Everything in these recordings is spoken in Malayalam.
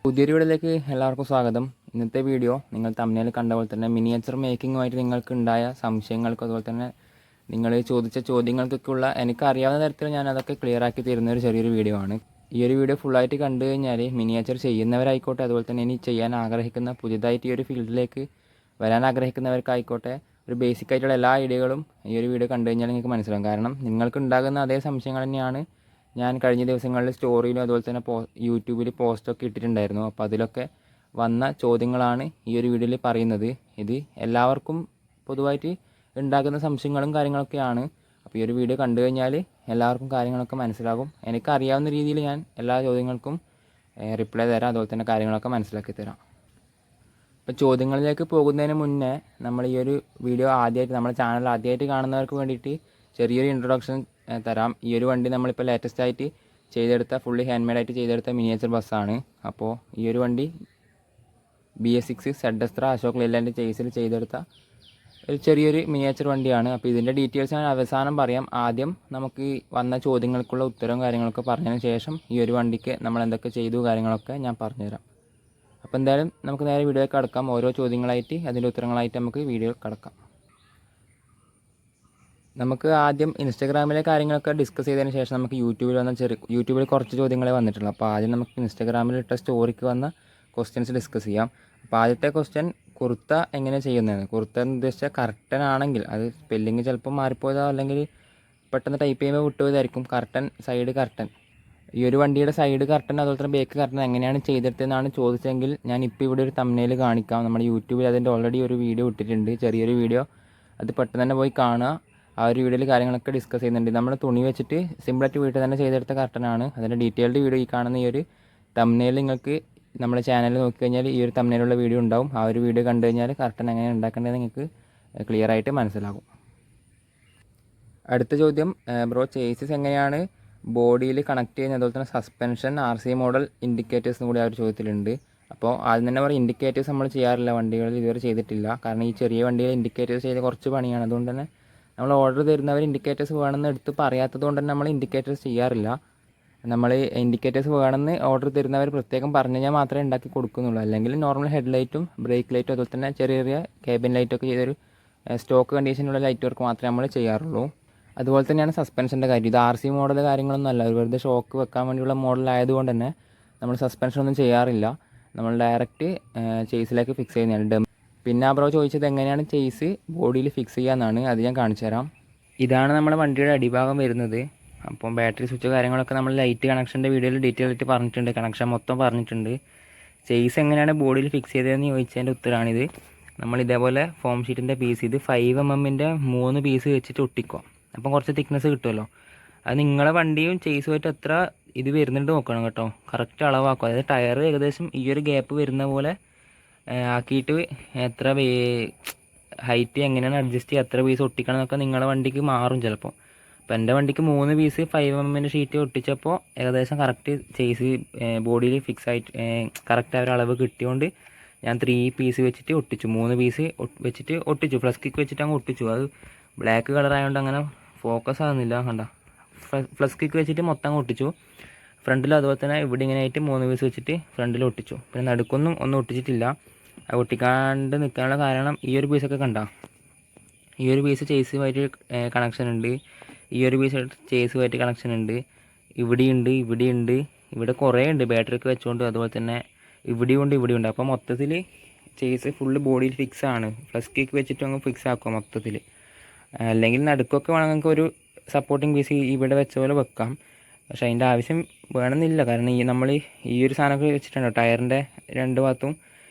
പുതിയൊരു വീഡിയോയിലേക്ക് എല്ലാവർക്കും സ്വാഗതം. ഇന്നത്തെ വീഡിയോ നിങ്ങൾ തമ്മിൽ കണ്ട പോലെ തന്നെ മിനിയേച്ചർ മേക്കിങ്ങുമായിട്ട് നിങ്ങൾക്ക് ഉണ്ടായ സംശയങ്ങൾക്കും അതുപോലെ തന്നെ നിങ്ങൾ ചോദിച്ച ചോദ്യങ്ങൾക്കൊക്കെയുള്ള എനിക്കറിയാവുന്ന തരത്തിൽ ഞാൻ അതൊക്കെ ക്ലിയർ ആക്കി തരുന്ന ഒരു ചെറിയൊരു വീഡിയോ ആണ്. ഈ ഒരു വീഡിയോ ഫുള്ളായിട്ട് കണ്ടു കഴിഞ്ഞാൽ മിനിയേച്ചർ ചെയ്യുന്നവരായിക്കോട്ടെ അതുപോലെ തന്നെ ഇനി ചെയ്യാൻ ആഗ്രഹിക്കുന്ന പുതിയതായിട്ട് ഈ ഒരു ഫീൽഡിലേക്ക് വരാൻ ആഗ്രഹിക്കുന്നവർക്കായിക്കോട്ടെ ഒരു ബേസിക് ആയിട്ടുള്ള എല്ലാ ഐഡിയകളും ഈ ഒരു വീഡിയോ കണ്ടു കഴിഞ്ഞാൽ നിങ്ങൾക്ക് മനസ്സിലാകും. കാരണം നിങ്ങൾക്ക് ഉണ്ടാകുന്ന അതേ സംശയങ്ങൾ തന്നെയാണ് ഞാൻ കഴിഞ്ഞ ദിവസങ്ങളിൽ സ്റ്റോറിയിലും അതുപോലെ തന്നെ യൂട്യൂബിൽ പോസ്റ്റൊക്കെ ഇട്ടിട്ടുണ്ടായിരുന്നു. അപ്പോൾ അതിലൊക്കെ വന്ന ചോദ്യങ്ങളാണ് ഈ ഒരു വീഡിയോയിൽ പറയുന്നത്. ഇത് എല്ലാവർക്കും പൊതുവായിട്ട് ഉണ്ടാകുന്ന സംശയങ്ങളും കാര്യങ്ങളൊക്കെയാണ്. അപ്പോൾ ഈ ഒരു വീഡിയോ കണ്ടു കഴിഞ്ഞാൽ എല്ലാവർക്കും കാര്യങ്ങളൊക്കെ മനസ്സിലാകും. എനിക്കറിയാവുന്ന രീതിയിൽ ഞാൻ എല്ലാ ചോദ്യങ്ങൾക്കും റിപ്ലൈ തരാം, അതുപോലെ തന്നെ കാര്യങ്ങളൊക്കെ മനസ്സിലാക്കി തരാം. അപ്പോൾ ചോദ്യങ്ങളിലേക്ക് പോകുന്നതിന് മുന്നേ നമ്മൾ ഈ ഒരു വീഡിയോ ആദ്യമായിട്ട് നമ്മുടെ ചാനൽ ആദ്യമായിട്ട് കാണുന്നവർക്ക് വേണ്ടിയിട്ട് ചെറിയൊരു ഇൻട്രൊഡക്ഷൻ തരാം. ഈ ഒരു വണ്ടി നമ്മളിപ്പോൾ ലേറ്റസ്റ്റ് ആയിട്ട് ചെയ്തെടുത്ത ഫുള്ളി ഹാൻഡ് മെയ്ഡായിട്ട് ചെയ്തെടുത്ത മിനിയേച്ചർ ബസ്സാണ്. അപ്പോൾ ഈ ഒരു വണ്ടി BS6 സെഡസ്ത്ര അശോക് ലെയ്ലാൻഡ് ചേസിൽ ചെയ്തെടുത്ത ഒരു ചെറിയൊരു മിനിയേച്ചർ വണ്ടിയാണ്. അപ്പോൾ ഇതിൻ്റെ ഡീറ്റെയിൽസ് ഞാൻ അവസാനം പറയാം. ആദ്യം നമുക്ക് വന്ന ചോദ്യങ്ങൾക്കുള്ള ഉത്തരവും കാര്യങ്ങളൊക്കെ പറഞ്ഞതിന് ശേഷം ഈ ഒരു വണ്ടിക്ക് നമ്മൾ എന്തൊക്കെ ചെയ്തു കാര്യങ്ങളൊക്കെ ഞാൻ പറഞ്ഞുതരാം. അപ്പോൾ എന്തായാലും നമുക്ക് നേരെ വീഡിയോയിൽ കടക്കാം. ഓരോ ചോദ്യങ്ങളായിട്ട് അതിൻ്റെ ഉത്തരങ്ങളായിട്ട് നമുക്ക് വീഡിയോ കടക്കാം. നമുക്ക് ആദ്യം ഇൻസ്റ്റാഗ്രാമിലെ കാര്യങ്ങളൊക്കെ ഡിസ്കസ് ചെയ്തതിന് ശേഷം നമുക്ക് യൂട്യൂബിൽ കുറച്ച് ചോദ്യങ്ങളെ വന്നിട്ടുള്ളൂ. അപ്പോൾ ആദ്യം നമുക്ക് ഇൻസ്റ്റാഗ്രാമിൽ ഇട്ട സ്റ്റോറിക്ക് വന്ന ക്വസ്റ്റ്യൻസ് ഡിസ്കസ് ചെയ്യാം. അപ്പോൾ ആദ്യത്തെ ക്വസ്റ്റ്യൻ കുർത്ത എങ്ങനെ ചെയ്യുന്നത്. കുർത്ത എന്ന് ഉദ്ദേശിച്ചാൽ കർട്ടൻ ആണെങ്കിൽ അത് സ്പെല്ലിങ് ചിലപ്പോൾ മാറിപ്പോയതോ അല്ലെങ്കിൽ പെട്ടെന്ന് ടൈപ്പ് ചെയ്യുമ്പോൾ വിട്ടുപോയതായിരിക്കും. കർട്ടൻ, സൈഡ് കർട്ടൻ, ഈ ഒരു വണ്ടിയുടെ സൈഡ് കർട്ടൻ അതുപോലെ തന്നെ ബേക്ക് കർട്ടൻ എങ്ങനെയാണ് ചെയ്തെടുത്തതെന്നാണ് ചോദിച്ചെങ്കിൽ ഞാൻ ഇപ്പോൾ ഇവിടെ ഒരു തംബ്നെയിൽ കാണിക്കാം. നമ്മുടെ യൂട്യൂബിൽ അതിൻ്റെ ഓൾറെഡി ഒരു വീഡിയോ ഇട്ടിട്ടുണ്ട്, ചെറിയൊരു വീഡിയോ. അത് പെട്ടെന്ന് തന്നെ പോയി കാണുക. ആ ഒരു വീഡിയോയിൽ കാര്യങ്ങളൊക്കെ ഡിസ്കസ് ചെയ്യുന്നുണ്ട്. നമ്മൾ തുണി വെച്ചിട്ട് സിമ്പിളായിട്ട് വീട്ടിൽ തന്നെ ചെയ്തെടുത്ത കർട്ടനാണ്. അതിൻ്റെ ഡീറ്റെയിൽഡ് വീഡിയോ ഈ കാണുന്ന ഈ ഒരു തംബ്നെയിൽ നിങ്ങൾക്ക് നമ്മുടെ ചാനലിൽ നോക്കിക്കഴിഞ്ഞാൽ ഈ ഒരു തംബ്നെയിലുള്ള വീഡിയോ ഉണ്ടാവും. ആ ഒരു വീഡിയോ കണ്ടു കഴിഞ്ഞാൽ കർട്ടൻ എങ്ങനെ ഉണ്ടാക്കേണ്ടത് നിങ്ങൾക്ക് ക്ലിയർ ആയിട്ട് മനസ്സിലാകും. അടുത്ത ചോദ്യം, ബ്രോ ചേസിസ് എങ്ങനെയാണ് ബോഡിയിൽ കണക്ട് ചെയ്യുന്നത്, അതുപോലെ തന്നെ സസ്പെൻഷൻ RC മോഡൽ ഇൻഡിക്കേറ്റേഴ്സും കൂടി ആ ഒരു ചോദ്യത്തിലുണ്ട്. അപ്പോൾ ആദ്യം തന്നെ പറയും, ഇൻഡിക്കേറ്റേഴ്സ് നമ്മൾ ചെയ്യാറില്ല, വണ്ടികളിൽ ഇതുവരെ ചെയ്തിട്ടില്ല. കാരണം ഈ ചെറിയ വണ്ടിയിൽ ഇൻഡിക്കേറ്റേഴ്സ് ചെയ്ത് കുറച്ച് പണിയാണ്. അതുകൊണ്ട് തന്നെ നമ്മൾ ഓർഡർ തരുന്നവർ ഇൻഡിക്കേറ്റേഴ്സ് വേണമെന്ന് എടുത്ത് പറയാത്തത് കൊണ്ട് തന്നെ നമ്മൾ ഇൻഡിക്കേറ്റേഴ്സ് ചെയ്യാറില്ല. നമ്മൾ ഇൻഡിക്കേറ്റേഴ്സ് വേണമെന്ന് ഓർഡർ തരുന്നവർ പ്രത്യേകം പറഞ്ഞു കഴിഞ്ഞാൽ മാത്രമേ ഉണ്ടാക്കി കൊടുക്കുന്നുള്ളൂ. അല്ലെങ്കിൽ നോർമൽ ഹെഡ് ലൈറ്റും ബ്രേക്ക് ലൈറ്റും അതുപോലെ തന്നെ ചെറിയ ചെറിയ കേബിൻ ലൈറ്റൊക്കെ ചെയ്തൊരു സ്റ്റോക്ക് കണ്ടീഷനുള്ള ലൈറ്റ് വർക്ക് മാത്രമേ നമ്മൾ ചെയ്യാറുള്ളൂ. അതുപോലെ തന്നെയാണ് സസ്പെൻഷൻ്റെ കാര്യം. ഇത് RC മോഡൽ കാര്യങ്ങളൊന്നും അല്ല, വെറുതെ ഷോക്ക് വെക്കാൻ വേണ്ടിയുള്ള മോഡലായതുകൊണ്ട് തന്നെ നമ്മൾ സസ്പെൻഷൻ ഒന്നും ചെയ്യാറില്ല. നമ്മൾ ഡയറക്റ്റ് ചേസിലേക്ക് ഫിക്സ് ചെയ്യുന്നതാണ്. പിന്നെ ബ്രോ ചോദിച്ചത് എങ്ങനെയാണ് ചേസ് ബോഡിയിൽ ഫിക്സ് ചെയ്യാമെന്നാണ്. അത് ഞാൻ കാണിച്ചു തരാം. ഇതാണ് നമ്മുടെ വണ്ടിയുടെ അടിഭാഗം വരുന്നത്. അപ്പം ബാറ്ററി സ്വിച്ച് കാര്യങ്ങളൊക്കെ നമ്മൾ ലൈറ്റ് കണക്ഷൻ്റെ വീഡിയോയിൽ ഡീറ്റെയിൽ ആയിട്ട് പറഞ്ഞിട്ടുണ്ട്, കണക്ഷൻ മൊത്തം പറഞ്ഞിട്ടുണ്ട്. ചേസ് എങ്ങനെയാണ് ബോഡിയിൽ ഫിക്സ് ചെയ്തതെന്ന് ചോദിച്ചതിൻ്റെ ഉത്തരമാണിത്. നമ്മൾ ഇതേപോലെ ഫോം ഷീറ്റിൻ്റെ പീസ്, ഇത് 5mm 3 പീസ് വെച്ചിട്ട് ഒട്ടിക്കുക. അപ്പം കുറച്ച് തിക്നെസ് കിട്ടുമല്ലോ. അത് നിങ്ങളെ വണ്ടിയും ചേസുമായിട്ട് എത്ര ഇത് വരുന്നുണ്ട് നോക്കണം കേട്ടോ, കറക്റ്റ് അളവാക്കും. അതായത് ടയർ ഏകദേശം ഈ ഒരു ഗ്യാപ്പ് വരുന്ന പോലെ ആക്കിയിട്ട് എത്ര ഹൈറ്റ് എങ്ങനെയാണ് അഡ്ജസ്റ്റ് ചെയ്യുക, എത്ര പീസ് ഒട്ടിക്കണം എന്നൊക്കെ നിങ്ങളുടെ വണ്ടിക്ക് മാറും ചിലപ്പോൾ. അപ്പോൾ എൻ്റെ വണ്ടിക്ക് 3 പീസ് 5mm ഷീറ്റ് ഒട്ടിച്ചപ്പോൾ ഏകദേശം കറക്റ്റ് ചേസ് ബോഡിയിൽ ഫിക്സ് ആയിട്ട് കറക്റ്റ് ആ ഒരു അളവ് കിട്ടിയോണ്ട് ഞാൻ 3 പീസ് വെച്ചിട്ട് ഒട്ടിച്ചു. 3 പീസ് വെച്ചിട്ട് ഒട്ടിച്ചു, ഫ്ലസ് കിക്ക് വെച്ചിട്ട് അങ്ങ് ഒട്ടിച്ചു. അത് ബ്ലാക്ക് കളറായതുകൊണ്ട് അങ്ങനെ ഫോക്കസ് ആകുന്നില്ല, കണ്ട. ഫ്ലസ് കിക്ക് വെച്ചിട്ട് മൊത്തം അങ്ങ് ഒട്ടിച്ചു. ഫ്രണ്ടിൽ അതുപോലെ തന്നെ ഇവിടെ ഇങ്ങനെ ആയിട്ട് 3 പീസ് വെച്ചിട്ട് ഫ്രണ്ടിൽ ഒട്ടിച്ചു. പിന്നെ നടുക്കൊന്നും ഒന്നും ഒട്ടിച്ചിട്ടില്ല. അത് ഒട്ടിക്കാണ്ട് നിൽക്കാനുള്ള കാരണം ഈ ഒരു പീസൊക്കെ കണ്ട, ഈ ഒരു പീസ് ചേസുമായിട്ട് കണക്ഷൻ ഉണ്ട്, ഈ ഒരു പീസ് ചേസുമായിട്ട് കണക്ഷൻ ഉണ്ട്, ഇവിടെയുണ്ട്, ഇവിടെയുണ്ട്, ഇവിടെ കുറേ ഉണ്ട് ബാറ്ററിയൊക്കെ വെച്ചുകൊണ്ട്. അതുപോലെ തന്നെ ഇവിടെയുണ്ട്, ഇവിടെയുണ്ട്. അപ്പോൾ മൊത്തത്തിൽ ചേസ് ഫുള്ള് ബോഡിയിൽ ഫിക്സ് ആണ്. ഫ്ലസ് കിക്ക് വെച്ചിട്ട് അങ്ങ് ഫിക്സ് ആക്കുക മൊത്തത്തിൽ. അല്ലെങ്കിൽ നടുക്കൊക്കെ വേണമെങ്കിൽ നമുക്ക് ഒരു സപ്പോർട്ടിങ് പീസ് ഇവിടെ വെച്ച പോലെ വെക്കാം. പക്ഷേ അതിൻ്റെ ആവശ്യം വേണമെന്നില്ല. കാരണം നമ്മൾ ഈ ഒരു സാധനമൊക്കെ വെച്ചിട്ടുണ്ടോ ടയറിൻ്റെ 2 ഭാഗത്തും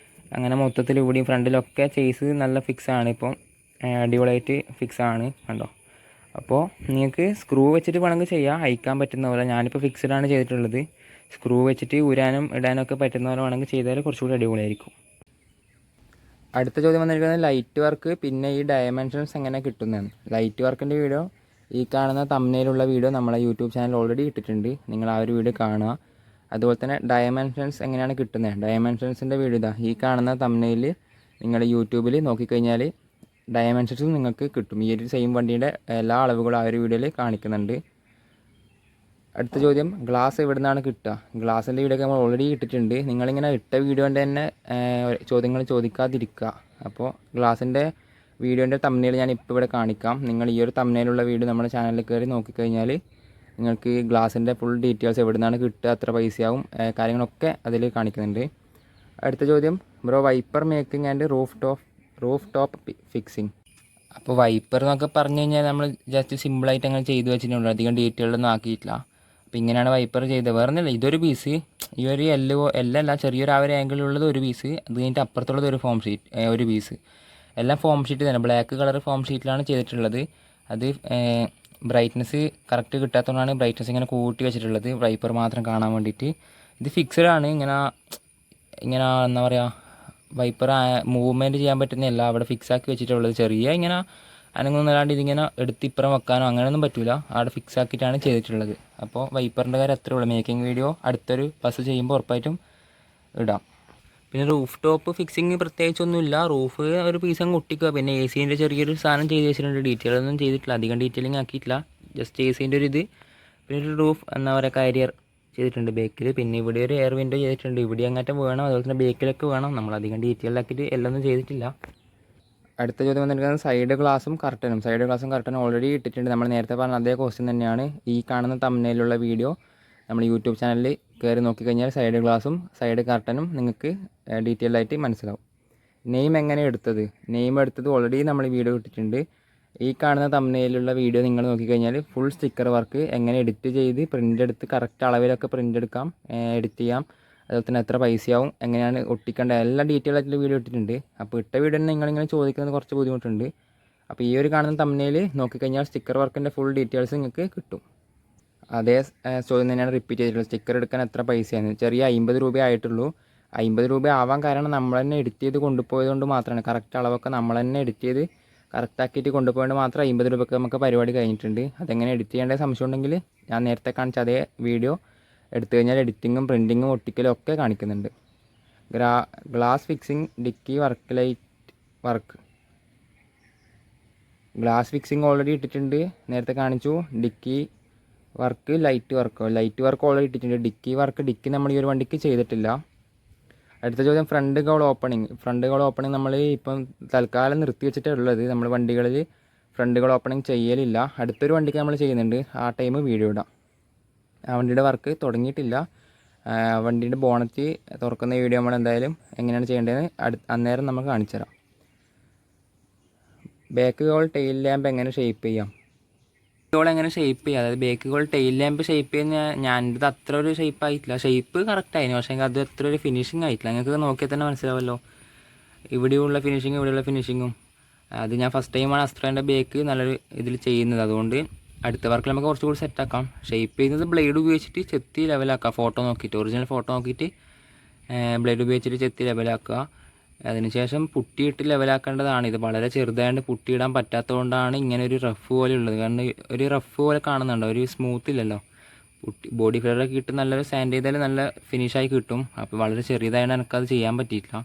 അങ്ങനെ മൊത്തത്തിൽ ഇവിടെയും ഫ്രണ്ടിലൊക്കെ ചേസ് നല്ല ഫിക്സ് ആണ്. ഇപ്പം അടിപൊളിയായിട്ട് ഫിക്സ് ആണ്, കണ്ടോ. അപ്പോൾ നിങ്ങൾക്ക് സ്ക്രൂ വെച്ചിട്ട് വേണമെങ്കിൽ ചെയ്യാം, അയക്കാൻ പറ്റുന്ന പോലെ. ഞാനിപ്പോൾ ഫിക്സ്ഡാണ് ചെയ്തിട്ടുള്ളത്. സ്ക്രൂ വെച്ചിട്ട് ഊരാനും ഇടാനും ഒക്കെ പറ്റുന്ന പോലെ വേണമെങ്കിൽ ചെയ്താൽ കുറച്ചുകൂടി അടിപൊളിയായിരിക്കും. അടുത്ത ചോദ്യം വന്നിരിക്കുന്നത് ലൈറ്റ് വർക്ക് പിന്നെ ഈ ഡയമെൻഷൻസ് എങ്ങനെ കിട്ടുന്നതാണ്. ലൈറ്റ് വർക്കിൻ്റെ വീഡിയോ ഈ കാണുന്ന തംബ്നെയിലുള്ള വീഡിയോ നമ്മളെ യൂട്യൂബ് ചാനൽ ഓൾറെഡി ഇട്ടിട്ടുണ്ട്, നിങ്ങൾ ആ ഒരു വീഡിയോ കാണുക. അതുപോലെ തന്നെ ഡയമെൻഷൻസ് എങ്ങനെയാണ് കിട്ടുന്നത്, ഡയമെൻഷൻസിൻ്റെ വീഡിയോ ഇതാ ഈ കാണുന്ന തംബ്നെയിൽ നിങ്ങൾ യൂട്യൂബിൽ നോക്കിക്കഴിഞ്ഞാൽ ഡയമെൻഷൻസും നിങ്ങൾക്ക് കിട്ടും. ഈ ഒരു സെയിം വണ്ടിയുടെ എല്ലാ അളവുകളും ആ ഒരു വീഡിയോയിൽ കാണിക്കുന്നുണ്ട്. അടുത്ത ചോദ്യം, ഗ്ലാസ് എവിടെ നിന്നാണ് കിട്ടുക? ഗ്ലാസിൻ്റെ വീഡിയോ ഒക്കെ നമ്മൾ ഓൾറെഡി ഇട്ടിട്ടുണ്ട്. നിങ്ങളിങ്ങനെ ഇട്ട വീഡിയോൻ്റെ തന്നെ ചോദ്യങ്ങൾ ചോദിക്കാതിരിക്കുക. അപ്പോൾ ഗ്ലാസിൻ്റെ വീഡിയോൻ്റെ തമ്മിൽ ഞാൻ ഇപ്പോൾ ഇവിടെ കാണിക്കാം. നിങ്ങൾ ഈ ഒരു തമ്മിലുള്ള വീഡിയോ നമ്മുടെ ചാനലിൽ കയറി നോക്കിക്കഴിഞ്ഞാൽ നിങ്ങൾക്ക് ഗ്ലാസിൻ്റെ ഫുൾ ഡീറ്റെയിൽസ് എവിടെ നിന്നാണ് കിട്ടുക, എത്ര പൈസയാവും, കാര്യങ്ങളൊക്കെ അതിൽ കാണിക്കുന്നുണ്ട്. അടുത്ത ചോദ്യം, bro wiper making and roof top fixing. അപ്പോൾ വൈപ്പർ എന്നൊക്കെ പറഞ്ഞു കഴിഞ്ഞാൽ നമ്മൾ ജസ്റ്റ് സിമ്പിളായിട്ട് അങ്ങനെ ചെയ്തു വെച്ചിട്ടുണ്ട്, അധികം ഡീറ്റെയിലൊന്നും ആക്കിയിട്ടില്ല. അപ്പോൾ ഇങ്ങനെയാണ് വൈപ്പർ ചെയ്തത്. വേറെ ഒന്നുമില്ല, ഇതൊരു പീസ്, ഈ ഒരു എല്ലല്ല ചെറിയൊരു ആ ഒരു ആംഗിളുള്ളത് ഒരു പീസ്, അത് കഴിഞ്ഞിട്ട് അപ്പുറത്തുള്ളത് ഒരു ഫോം ഷീറ്റ്, ഒരു പീസ്. എല്ലാം ഫോം ഷീറ്റ് തന്നെ, ബ്ലാക്ക് കളർ ഫോം ഷീറ്റിലാണ് ചെയ്തിട്ടുള്ളത്. അത് ബ്രൈറ്റ്നസ് കറക്റ്റ് കിട്ടാത്തതുകൊണ്ടാണ് ബ്രൈറ്റ്നസ് ഇങ്ങനെ കൂട്ടി വെച്ചിട്ടുള്ളത്, വൈപ്പർ മാത്രം കാണാൻ വേണ്ടിയിട്ട്. ഇത് ഫിക്സഡ് ആണ്, ഇങ്ങനെ എന്താ പറയുക, വൈപ്പർ മൂവ്മെൻറ്റ് ചെയ്യാൻ പറ്റുന്നതല്ല, അവിടെ ഫിക്സ് ആക്കി വെച്ചിട്ടുള്ളത്. ചെറിയ ഇങ്ങനെ അനങ്ങുന്നല്ലാണ്ട് ഇതിങ്ങനെ എടുത്ത് ഇപ്പുറം വെക്കാനോ അങ്ങനെയൊന്നും പറ്റില്ല, അവിടെ ഫിക്സ് ആക്കിയിട്ടാണ് ചെയ്തിട്ടുള്ളത്. അപ്പോൾ വൈപ്പറിൻ്റെ കാര്യം അത്രേ ഉള്ളൂ. മേക്കിംഗ് വീഡിയോ അടുത്തൊരു ബസ് ചെയ്യുമ്പോൾ ഉറപ്പായിട്ടും ഇടാം. പിന്നെ റൂഫ് ടോപ്പ് ഫിക്സിങ് പ്രത്യേകിച്ചൊന്നുമില്ല, റൂഫ് ഒരു പീസ് അങ്ങ് ഒട്ടിക്കുക. പിന്നെ എ സീൻ്റെ ചെറിയൊരു സാധനം ചെയ്ത് വെച്ചിട്ടുണ്ട്, ഡീറ്റെയിൽ ഒന്നും ചെയ്തിട്ടില്ല, അധികം ഡീറ്റെയിലിംഗ് ആക്കിയിട്ടില്ല, ജസ്റ്റ് എ സീൻ്റെ ഒരു ഇത്. പിന്നെ ഒരു റൂഫ് എന്താ പറയുക കാരിയർ ചെയ്തിട്ടുണ്ട് ബേക്കിൽ. പിന്നെ ഇവിടെ ഒരു എയർ വിൻഡോ ചെയ്തിട്ടുണ്ട്, ഇവിടെ അങ്ങോട്ടും വേണം, അതുപോലെ തന്നെ ബേക്കിലൊക്കെ വേണം. നമ്മളധികം ഡീറ്റെയിലാക്കിയിട്ട് എല്ലാം ഒന്നും ചെയ്തിട്ടില്ല. അടുത്ത ചോദ്യം വന്നിരിക്കുന്നത് സൈഡ് ഗ്ലാസും കർട്ടനും ഓൾറെഡി ഇട്ടിട്ടുണ്ട്. നമ്മൾ നേരത്തെ പറഞ്ഞ അതേ ക്വസ്റ്റ്യൻ തന്നെയാണ്. ഈ കാണുന്ന തമ്മിലുള്ള വീഡിയോ നമ്മൾ യൂട്യൂബ് ചാനലിൽ കയറി നോക്കിക്കഴിഞ്ഞാൽ സൈഡ് ഗ്ലാസും സൈഡ് കർട്ടനും നിങ്ങൾക്ക് ഡീറ്റെയിൽ ആയിട്ട് മനസ്സിലാവും. നെയിം എങ്ങനെ എടുത്തത്? നെയിം എടുത്തത് ഓൾറെഡി നമ്മൾ വീഡിയോ ഇട്ടിട്ടുണ്ട്. ഈ കാണുന്ന തമ്മിലുള്ള വീഡിയോ നിങ്ങൾ നോക്കിക്കഴിഞ്ഞാൽ ഫുൾ സ്റ്റിക്കർ വർക്ക് എങ്ങനെ എഡിറ്റ് ചെയ്ത് പ്രിൻ്റ് എടുത്ത് കറക്റ്റ് അളവിലൊക്കെ പ്രിൻ്റ് എടുക്കാം, എഡിറ്റ് ചെയ്യാം, അതുപോലെ തന്നെ എത്ര പൈസയാവും, എങ്ങനെയാണ് ഒട്ടിക്കേണ്ട എല്ലാ ഡീറ്റെയിൽ ആയിട്ടുള്ള വീഡിയോ ഇട്ടിട്ടുണ്ട്. അപ്പോൾ ഇട്ട വീഡിയോ നിങ്ങളിങ്ങനെ ചോദിക്കുന്നത് കുറച്ച് ബുദ്ധിമുട്ടുണ്ട്. അപ്പോൾ ഈ ഒരു കാണുന്ന തമ്മിൽ നോക്കിക്കഴിഞ്ഞാൽ സ്റ്റിക്കർ വർക്കിൻ്റെ ഫുൾ ഡീറ്റെയിൽസ് നിങ്ങൾക്ക് കിട്ടും. അതേ ചോദ്യം തന്നെയാണ് റിപ്പീറ്റ് ചെയ്തിട്ടുള്ളത്. സ്റ്റിക്കർ എടുക്കാൻ എത്ര പൈസയാണ്? ചെറിയ 50 രൂപ ആയിട്ടുള്ളൂ. 50 രൂപ ആവാൻ കാരണം നമ്മൾ തന്നെ എഡിറ്റ് ചെയ്ത് കൊണ്ടുപോയതുകൊണ്ട് മാത്രമാണ്. കറക്റ്റ് അളവൊക്കെ നമ്മൾ തന്നെ എഡിറ്റ് ചെയ്ത് കറക്റ്റാക്കിയിട്ട് കൊണ്ടുപോയത് മാത്രം 50 രൂപയ്ക്ക് നമുക്ക് പരിപാടി കഴിഞ്ഞിട്ടുണ്ട്. അതെങ്ങനെ എഡിറ്റ് ചെയ്യേണ്ട സംശയം ഉണ്ടെങ്കിൽ ഞാൻ നേരത്തെ കാണിച്ച അതേ വീഡിയോ എടുത്തു കഴിഞ്ഞാൽ എഡിറ്റിങ്ങും പ്രിൻറ്റിങ്ങും ഒട്ടിക്കലും ഒക്കെ കാണിക്കുന്നുണ്ട്. Glass fixing, dicky work. Glass fixing already ഇട്ടിട്ടുണ്ട്, നേരത്തെ കാണിച്ചു. Dicky work, light work already ഇട്ടിട്ടുണ്ട്. ഡിക്കി നമ്മൾ ഈ ഒരു വണ്ടിക്ക് ചെയ്തിട്ടില്ല. അടുത്ത ചോദ്യം, ഫ്രണ്ട് ഗോൾ ഓപ്പണിങ് നമ്മൾ ഇപ്പം തൽക്കാലം നിർത്തി വെച്ചിട്ടേ ഉള്ളത്. നമ്മൾ വണ്ടികളിൽ ഫ്രണ്ട് ഗോൾ ഓപ്പണിങ് ചെയ്യലില്ല. അടുത്തൊരു വണ്ടിക്ക് നമ്മൾ ചെയ്യുന്നുണ്ട്, ആ ടൈം വീഡിയോ ഇടാം. ആ വണ്ടിയുടെ വർക്ക് തുടങ്ങിയിട്ടില്ല. വണ്ടിയുടെ ബോണറ്റ് തുറക്കുന്ന വീഡിയോ നമ്മൾ എന്തായാലും എങ്ങനെയാണ് ചെയ്യേണ്ടതെന്ന് അന്നേരം നമുക്ക് കാണിച്ചു തരാം. ബാക്ക് ഗോൾ ടെയിൽ ലാമ്പ് എങ്ങനെ ഷേപ്പ് ചെയ്യാം? എങ്ങനെ ഷേപ്പ് ചെയ്യുക, അതായത് back cowl tail lamp shape ചെയ്യുന്ന ഞാനിത് അത്ര ഒരു ഷേപ്പ് ആയിട്ടില്ല. ഷേപ്പ് കറക്റ്റ് ആയിരുന്നു, പക്ഷേ അത് അത്ര ഒരു ഫിനിഷിങ് ആയിട്ടില്ല. നിങ്ങൾക്ക് നോക്കിയാൽ തന്നെ മനസ്സിലാവല്ലോ, ഇവിടെയുള്ള ഫിനിഷിങ്ങും ഇവിടെയുള്ള ഫിനിഷിങ്ങും. അത് ഞാൻ ഫസ്റ്റ് ടൈമാണ് അസ്ത്രേൻ്റെ ബേക്ക് നല്ലൊരു ഇതിൽ ചെയ്യുന്നത്. അതുകൊണ്ട് അടുത്ത വർക്കിൽ നമുക്ക് കുറച്ചുകൂടി സെറ്റാക്കാം. ഷേപ്പ് ചെയ്യുന്നത് ബ്ലേഡ് ഉപയോഗിച്ചിട്ട് ചെത്തി ലെവലാക്കുക, ഫോട്ടോ നോക്കിയിട്ട്, ഒറിജിനൽ ഫോട്ടോ നോക്കിയിട്ട് ബ്ലേഡ് ഉപയോഗിച്ചിട്ട് ചെത്തി ലെവലാക്കുക. അതിനുശേഷം പുട്ടിയിട്ട് ലെവലാക്കേണ്ടതാണ്. ഇത് വളരെ ചെറുതായതുകൊണ്ട് പുട്ടിയിടാൻ പറ്റാത്തതുകൊണ്ടാണ് ഇങ്ങനെ ഒരു റഫ് പോലെ ഉള്ളത്. കാരണം ഒരു റഫ് പോലെ കാണുന്നുണ്ടോ, ഒരു സ്മൂത്ത് ഇല്ലല്ലോ. ബോഡി ഫില്ലറൊക്കെ ഇട്ട് നല്ലൊരു സാൻഡ് ചെയ്താൽ നല്ല ഫിനിഷായി കിട്ടും. അപ്പോൾ വളരെ ചെറിയതായതുകൊണ്ട് എനിക്കത് ചെയ്യാൻ പറ്റിയിട്ടില്ല.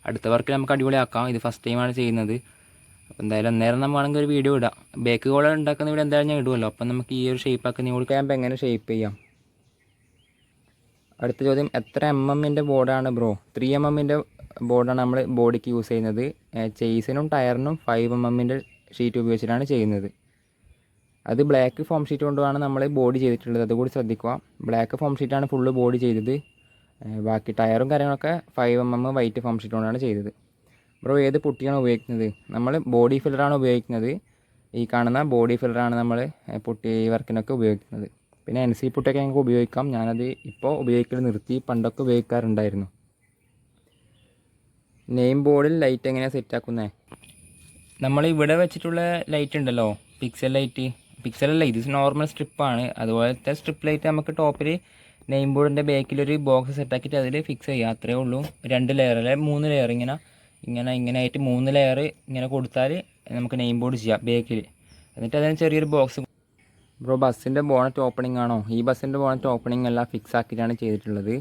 അടുത്ത വർക്കിൽ നമുക്ക് അടിപൊളിയാക്കാം. ഇത് ഫസ്റ്റ് ടൈമാണ് ചെയ്യുന്നത്. അപ്പോൾ എന്തായാലും അന്നേരം നമ്മൾ വേണമെങ്കിൽ ഒരു വീഡിയോ ഇടാം. ബേക്ക് ഗോൾ ഉണ്ടാക്കുന്ന വീഡിയോ എന്തായാലും ഞാൻ ഇടുമല്ലോ. അപ്പം നമുക്ക് ഈ ഒരു ഷേപ്പ് ആക്കുന്ന കൊടുക്കാൻ എങ്ങനെ ഷേപ്പ് ചെയ്യാം? അടുത്ത ചോദ്യം, എത്ര MM ബോർഡാണ് ബ്രോ? 3 mm ബോർഡാണ് നമ്മൾ ബോഡിക്ക് യൂസ് ചെയ്യുന്നത്. ചേസിനും ടയറിനും 5 mm ഷീറ്റ് ഉപയോഗിച്ചിട്ടാണ് ചെയ്യുന്നത്. അത് ബ്ലാക്ക് ഫോം ഷീറ്റ് കൊണ്ടുമാണ് നമ്മൾ ബോഡി ചെയ്തിട്ടുള്ളത്, അതുകൂടി ശ്രദ്ധിക്കുക. ബ്ലാക്ക് ഫോം ഷീറ്റാണ് ഫുള്ള് ബോഡി ചെയ്തത്. ബാക്കി ടയറും കാര്യങ്ങളൊക്കെ 5 mm വൈറ്റ് ഫോം ഷീറ്റ് കൊണ്ടാണ് ചെയ്തത്. ബ്രോ ഏത് പുട്ടിയാണ് ഉപയോഗിക്കുന്നത്? നമ്മൾ ബോഡി ഫില്ലറാണ് ഉപയോഗിക്കുന്നത്. ഈ കാണുന്ന ബോഡി ഫില്ലറാണ് നമ്മൾ പുട്ടി വർക്കിനൊക്കെ ഉപയോഗിക്കുന്നത്. പിന്നെ NC പുട്ടൊക്കെ ഞങ്ങൾക്ക് ഉപയോഗിക്കാം. ഞാനത് ഇപ്പോൾ ഉപയോഗിക്കൽ നിർത്തി, പണ്ടൊക്കെ ഉപയോഗിക്കാറുണ്ടായിരുന്നു. നെയിം ബോർഡിൽ ലൈറ്റ് എങ്ങനെയാണ് സെറ്റാക്കുന്നത്? നമ്മൾ ഇവിടെ വെച്ചിട്ടുള്ള ലൈറ്റ് ഉണ്ടല്ലോ, പിക്സലല്ല, ഇത് നോർമൽ സ്ട്രിപ്പാണ്. അതുപോലത്തെ സ്ട്രിപ്പ് ലൈറ്റ് നമുക്ക് ടോപ്പിൽ നെയിം ബോർഡിൻ്റെ ബാക്കിലൊരു ബോക്സ് സെറ്റാക്കിയിട്ട് അതിൽ ഫിക്സ് ചെയ്യുക, അത്രയേ ഉള്ളൂ. 2 ലെയർ അല്ലെ 3 ലെയർ ഇങ്ങനെ ആയിട്ട് 3 ലെയർ ഇങ്ങനെ കൊടുത്താൽ നമുക്ക് നെയിം ബോർഡ് ചെയ്യാം ബാക്കിൽ. എന്നിട്ട് അതിന് ചെറിയൊരു ബോക്സ്. ബ്രോ ബസ്സിൻ്റെ ബോണറ്റ് ഓപ്പണിംഗ് ആണോ? ഈ ബസ്സിൻ്റെ ബോണറ്റ് ഓപ്പണിംഗ് എല്ലാം ഫിക്സ് ആക്കിയിട്ടാണ് ചെയ്തിട്ടുള്ളത്.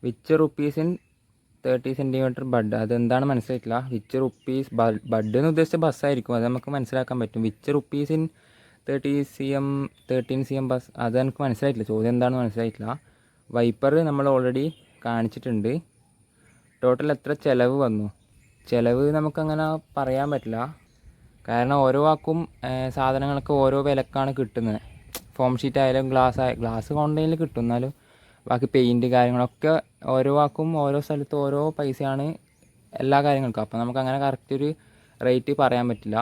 Which rupees in 30 cm bud, അതെന്താണ് മനസ്സിലായിട്ടില്ല. വിച്ച് റുപ്പീസ് ബഡ് എന്ന് ഉദ്ദേശിച്ച ബസ്സായിരിക്കും, അത് നമുക്ക് മനസ്സിലാക്കാൻ പറ്റും. Which rupees in 13 cm bus, അത് എനിക്ക് മനസ്സിലായിട്ടില്ല, ചോദ്യം എന്താണെന്ന് മനസ്സിലായിട്ടില്ല. വൈപ്പർ നമ്മൾ ഓൾറെഡി കാണിച്ചിട്ടുണ്ട്. ടോട്ടൽ എത്ര ചിലവ് വന്നു? ചിലവ് നമുക്കങ്ങനെ പറയാൻ പറ്റില്ല, കാരണം ഓരോ വാക്കും സാധനങ്ങളൊക്കെ ഓരോ വിലക്കാണ് കിട്ടുന്നത്. ഫോം ഷീറ്റ് ആയാലും ഗ്ലാസ് ഓൺലൈനിൽ കിട്ടും, എന്നാലും ബാക്കി പെയിൻറ്റ് കാര്യങ്ങളൊക്കെ ഓരോ വാക്കും ഓരോ സ്ഥലത്ത് ഓരോ പൈസയാണ് എല്ലാ കാര്യങ്ങൾക്കും. അപ്പോൾ നമുക്കങ്ങനെ കറക്റ്റ് ഒരു റേറ്റ് പറയാൻ പറ്റില്ല.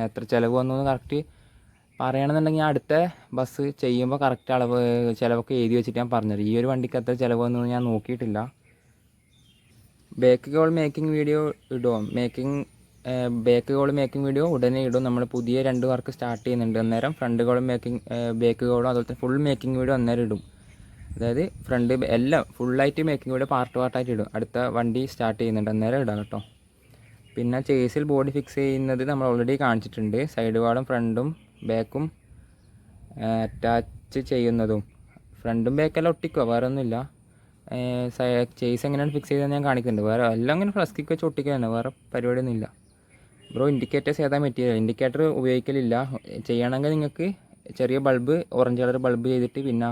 എത്ര ചിലവ് വന്നു എന്ന് കറക്റ്റ് പറയണമെന്നുണ്ടെങ്കിൽ അടുത്ത ബസ് ചെയ്യുമ്പോൾ കറക്റ്റ് അളവ് ചിലവൊക്കെ എഴുതി വെച്ചിട്ട് ഞാൻ പറഞ്ഞത്. ഈ ഒരു വണ്ടിക്ക് എത്ര ചിലവ് വന്നു ഞാൻ നോക്കിയിട്ടില്ല. ബേക്ക് ഗോൾ മേക്കിംഗ് വീഡിയോ ഇടുമോ? ബേക്ക് ഗോൾ മേക്കിംഗ് വീഡിയോ ഉടനെ ഇടും. നമ്മൾ പുതിയ 2 വർക്ക് സ്റ്റാർട്ട് ചെയ്യുന്നുണ്ട്. അന്നേരം ഫ്രണ്ട് ഗോൾ ബേക്ക് ഗോളും അതുപോലെ തന്നെ ഫുൾ മേക്കിംഗ് വീഡിയോ അന്നേരം ഇടും. അതായത് ഫ്രണ്ട് എല്ലാം ഫുള്ളായിട്ട് മേക്കിംഗ് വീഡിയോ പാർട്ടായിട്ട് ഇടും. അടുത്ത വണ്ടി സ്റ്റാർട്ട് ചെയ്യുന്നുണ്ട്, അന്നേരം ഇടാം കേട്ടോ. പിന്നെ ചേസിൽ ബോഡി ഫിക്സ് ചെയ്യുന്നത് നമ്മൾ ഓൾറെഡി കാണിച്ചിട്ടുണ്ട്. സൈഡ് വാളും ഫ്രണ്ടും ബാക്കും അറ്റാച്ച് ചെയ്യുന്നതും. ഫ്രണ്ടും ബാക്കെല്ലാം ഒട്ടിക്കുക, വേറെ ഒന്നുമില്ല. ചേസ് എങ്ങനെയാണ് ഫിക്സ് ചെയ്തതെന്ന് ഞാൻ കാണിക്കുന്നുണ്ട്. വേറെ എല്ലാം ഇങ്ങനെ ഫ്ലസ്കിക്ക് വെച്ച് ഒട്ടിക്കുക തന്നെ, വേറെ പരിപാടിയൊന്നുമില്ല. ബ്രോ ഇൻഡിക്കേറ്റേഴ്സ് ഏതാ മെറ്റീരിയൽ? ഇൻഡിക്കേറ്റർ ഉപയോഗിക്കലില്ല. ചെയ്യണമെങ്കിൽ നിങ്ങൾക്ക് ചെറിയ ബൾബ്, ഓറഞ്ച് കളർ ബൾബ് ചെയ്തിട്ട് പിന്നെ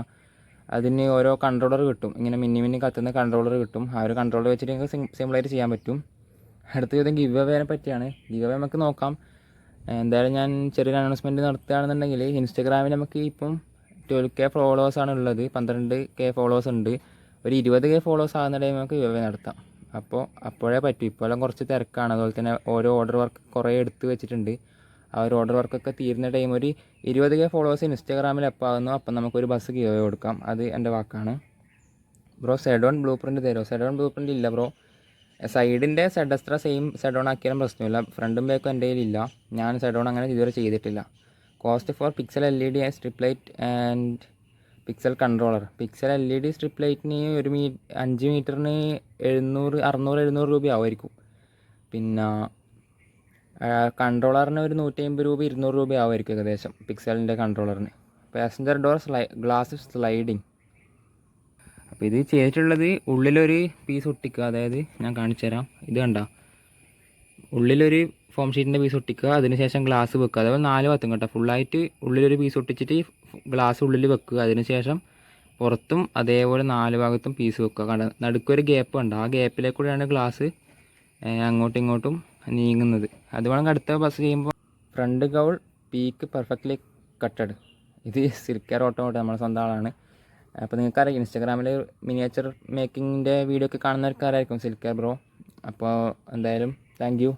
അതിന് ഓരോ കൺട്രോളർ കിട്ടും, ഇങ്ങനെ മിന്നി കത്തുന്ന കൺട്രോളർ കിട്ടും. ആ ഒരു കൺട്രോളർ വെച്ചിട്ട് നിങ്ങൾക്ക് സിമ്പിളായിട്ട് ചെയ്യാൻ പറ്റും. അടുത്ത ചോദ്യം ഗിവ് അവേനെ പറ്റിയാണ്. ഗിവ് അവേ നമുക്ക് നോക്കാം. എന്തായാലും ഞാൻ ചെറിയൊരു അനൗൺസ്മെൻറ്റ് നടത്തുകയാണെന്നുണ്ടെങ്കിൽ ഇൻസ്റ്റാഗ്രാമിൽ നമുക്ക് ഇപ്പം 12K ഫോളോവേഴ്സാണ് ഉള്ളത്. 12K ഫോളോവേഴ്സ് ഉണ്ട്. ഒരു 20K ഫോളോവേഴ്സ് ആകുന്ന ടൈം നമുക്ക് ഗിവ് അവേ നടത്താം. അപ്പോഴേ പറ്റും. ഇപ്പോഴെല്ലാം കുറച്ച് തിരക്കാണ്. അതുപോലെ തന്നെ ഓരോ ഓർഡർ വർക്ക് കുറേ എടുത്ത് വെച്ചിട്ടുണ്ട്. ആ ഒരു ഓർഡർ വർക്കൊക്കെ തീരുന്ന ടൈം ഒരു 20K ഫോളോവേഴ്സ് ഇൻസ്റ്റാഗ്രാമിൽ എപ്പോൾ ആകുന്നു അപ്പം നമുക്കൊരു ബസ് ഗിവ് അവേ കൊടുക്കാം. അത് എൻ്റെ വാക്കാണ്. ബ്രോ സെഡോൺ ബ്ലൂ പ്രിൻറ്റ് തരുമോ? സെഡോൺ ബ്ലൂ പ്രിൻറ്റ് ഇല്ല ബ്രോ. സൈഡിൻ്റെ സെഡസ്ത്ര സെയിം സെഡോൺ ആക്കിയാലും പ്രശ്നമില്ല. ഫ്രണ്ടും ബാക്കും എൻ്റെ കയ്യിലില്ല. ഞാൻ സെഡോൺ അങ്ങനെ ഇതുവരെ ചെയ്തിട്ടില്ല. Cost for pixel LED strip light and pixel controller. Pixel LED strip ലൈറ്റിന് 5 മീറ്ററിന് 600-700 രൂപ ആവുമായിരിക്കും. പിന്നെ കൺട്രോളറിന് ഒരു 150 രൂപ 200 രൂപ ആവുമായിരിക്കും ഏകദേശം പിക്സലിൻ്റെ കൺട്രോളറിന്. Passenger door glass sliding. അപ്പോൾ ഇത് ചെയ്തിട്ടുള്ളത് ഉള്ളിലൊരു പീസ് ഒട്ടിക്കുക, അതായത് ഞാൻ കാണിച്ചു തരാം. ഇത് കണ്ട, ഉള്ളിലൊരു ഫോം ഷീറ്റിൻ്റെ പീസ് ഒട്ടിക്കുക, അതിനുശേഷം ഗ്ലാസ് വെക്കുക. അതേപോലെ 4 ഭാഗത്തും കേട്ടോ, ഫുള്ളായിട്ട് ഉള്ളിലൊരു പീസ് ഒട്ടിച്ചിട്ട് ഗ്ലാസ് ഉള്ളിൽ വെക്കുക. അതിനുശേഷം പുറത്തും അതേപോലെ 4 ഭാഗത്തും പീസ് വെക്കുക. കണ്ട നടുക്കൊരു ഗ്യാപ്പ് ഉണ്ട്, ആ ഗ്യാപ്പിലേക്കൂടെയാണ് ഗ്ലാസ് അങ്ങോട്ടും ഇങ്ങോട്ടും നീങ്ങുന്നത്. അത് വേണമെങ്കിൽ അടുത്ത ബസ് ചെയ്യുമ്പോൾ. ഫ്രണ്ട് ഗൗൾ പീക്ക് പെർഫെക്റ്റ്ലി കട്ടഡ്. ഇത് സിൽക്കർ ഓട്ടോമോട്ട് നമ്മുടെ സ്വന്തം ആളാണ്. അപ്പോൾ നിങ്ങൾക്കറിയാം ഇൻസ്റ്റാഗ്രാമിൽ മിനിയേച്ചർ മേക്കിങ്ങിൻ്റെ വീഡിയോ ഒക്കെ കാണുന്നവർക്കറിയായിരിക്കും സിൽക്കർ ബ്രോ. അപ്പോൾ എന്തായാലും thank you.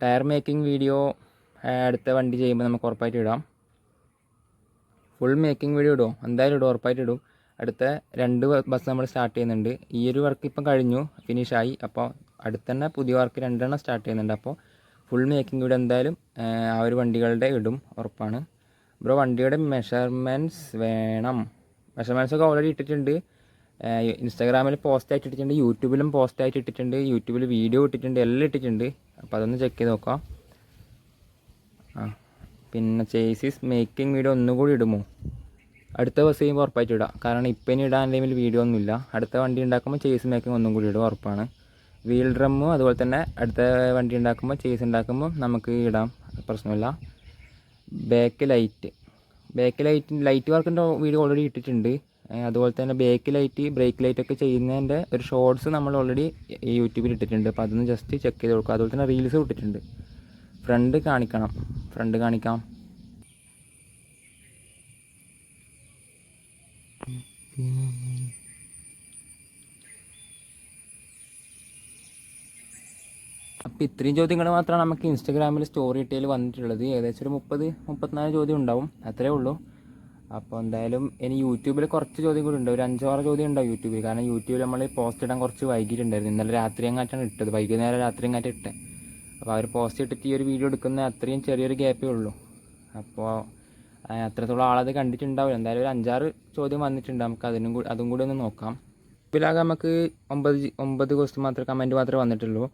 Tyre making video അടുത്ത വണ്ടി ചെയ്യുമ്പോൾ നമുക്ക് ഉറപ്പായിട്ട് ഇടാം. ഫുൾ മേക്കിംഗ് വീഡിയോ ഇടുമോ? എന്തായാലും ഇടും, ഉറപ്പായിട്ട് ഇടും. അടുത്ത 2 ബസ് നമ്മൾ സ്റ്റാർട്ട് ചെയ്യുന്നുണ്ട്. ഈ ഒരു വർക്ക് ഇപ്പം കഴിഞ്ഞു, ഫിനിഷായി. അപ്പോൾ അടുത്ത തന്നെ പുതിയ വർക്ക് 2 സ്റ്റാർട്ട് ചെയ്യുന്നുണ്ട്. അപ്പോൾ ഫുൾ മേക്കിംഗ് വീഡിയോ എന്തായാലും ആ ഒരു വണ്ടികളുടെ ഇടും, ഉറപ്പാണ്. ബ്രോ വണ്ടിയുടെ മെഷർമെൻറ്റ്സ് വേണം. മെഷർമെൻറ്റ്സൊക്കെ ഓൾറെഡി ഇട്ടിട്ടുണ്ട്. ഇൻസ്റ്റാഗ്രാമിൽ പോസ്റ്റായിട്ട് ഇട്ടിട്ടുണ്ട്, യൂട്യൂബിലും പോസ്റ്റായിട്ട് ഇട്ടിട്ടുണ്ട്, യൂട്യൂബിൽ വീഡിയോ ഇട്ടിട്ടുണ്ട്, എല്ലാം ഇട്ടിട്ടുണ്ട്. അപ്പോൾ അതൊന്ന് ചെക്ക് ചെയ്ത് നോക്കാം. പിന്നെ ചേസിസ് മേക്കിംഗ് വീഡിയോ ഒന്നുകൂടി ഇടുമോ? അടുത്ത ബസ് ചെയ്യുമ്പോൾ ഉറപ്പായിട്ട് ഇടാം, കാരണം ഇപ്പം ഇനി ഇടാൻ ടൈമിൽ വീഡിയോ ഒന്നുമില്ല. അടുത്ത വണ്ടി ഉണ്ടാക്കുമ്പോൾ ചേസ് മേക്കിംഗ് ഒന്നും കൂടി ഇടും, ഉറപ്പാണ്. വീൽ ഡ്രമ്മും അതുപോലെ തന്നെ അടുത്ത വണ്ടി ഉണ്ടാക്കുമ്പോൾ ചേസ് ഉണ്ടാക്കുമ്പോൾ നമുക്ക് ഇടാം, പ്രശ്നമില്ല. ബാക്ക് ലൈറ്റ് വർക്കിൻ്റെ വീഡിയോ ഓൾറെഡി ഇട്ടിട്ടുണ്ട്. അതുപോലെ തന്നെ ബാക്ക് ലൈറ്റ് ബ്രേക്ക് ലൈറ്റൊക്കെ ചെയ്യുന്നതിൻ്റെ ഒരു ഷോർട്സ് നമ്മൾ ഓൾറെഡി യൂട്യൂബിൽ ഇട്ടിട്ടുണ്ട്. അപ്പോൾ അതൊന്ന് ജസ്റ്റ് ചെക്ക് ചെയ്ത് കൊടുക്കുക. അതുപോലെ തന്നെ റീൽസ് ഇട്ടിട്ടുണ്ട്. ഫ്രണ്ട് കാണിക്കാം. അപ്പോൾ ഇത്രയും ചോദ്യങ്ങൾ മാത്രമാണ് നമുക്ക് ഇൻസ്റ്റാഗ്രാമിൽ സ്റ്റോറി ഇട്ടതിൽ വന്നിട്ടുള്ളത്. ഏകദേശം ഒരു 30-34 ചോദ്യം ഉണ്ടാവും, അത്രേ ഉള്ളൂ. അപ്പോൾ എന്തായാലും ഇനി യൂട്യൂബിൽ കുറച്ച് ചോദ്യം കൂടി ഉണ്ട്, ഒരു 5-6 ചോദ്യം ഉണ്ടാവും യൂട്യൂബിൽ. കാരണം യൂട്യൂബിൽ നമ്മൾ പോസ്റ്റ് ഇടാൻ കുറച്ച് വൈകിട്ടുണ്ടായിരുന്നു. ഇന്നലെ രാത്രി അങ്ങാറ്റാണ് ഇട്ടത്, വൈകുന്നേരം രാത്രി അങ്ങാറ്റം ഇട്ടത്. അപ്പോൾ അവർ പോസ്റ്റ് ഇട്ടിട്ട് ഈ ഒരു വീഡിയോ എടുക്കുന്ന അത്രയും ചെറിയൊരു ഗ്യാപ്പേ ഉള്ളൂ. അപ്പോൾ അത്രത്തോളം ആളത് കണ്ടിട്ടുണ്ടാവില്ല. എന്തായാലും ഒരു 5-6 ചോദ്യം വന്നിട്ടുണ്ട്. നമുക്ക് അതും കൂടി ഒന്ന് നോക്കാം. ഇതിലാകെ നമുക്ക് 9 ക്വസ്റ്റ്യൻ മാത്രമേ കമൻറ്റ് മാത്രമേ വന്നിട്ടുള്ളൂ.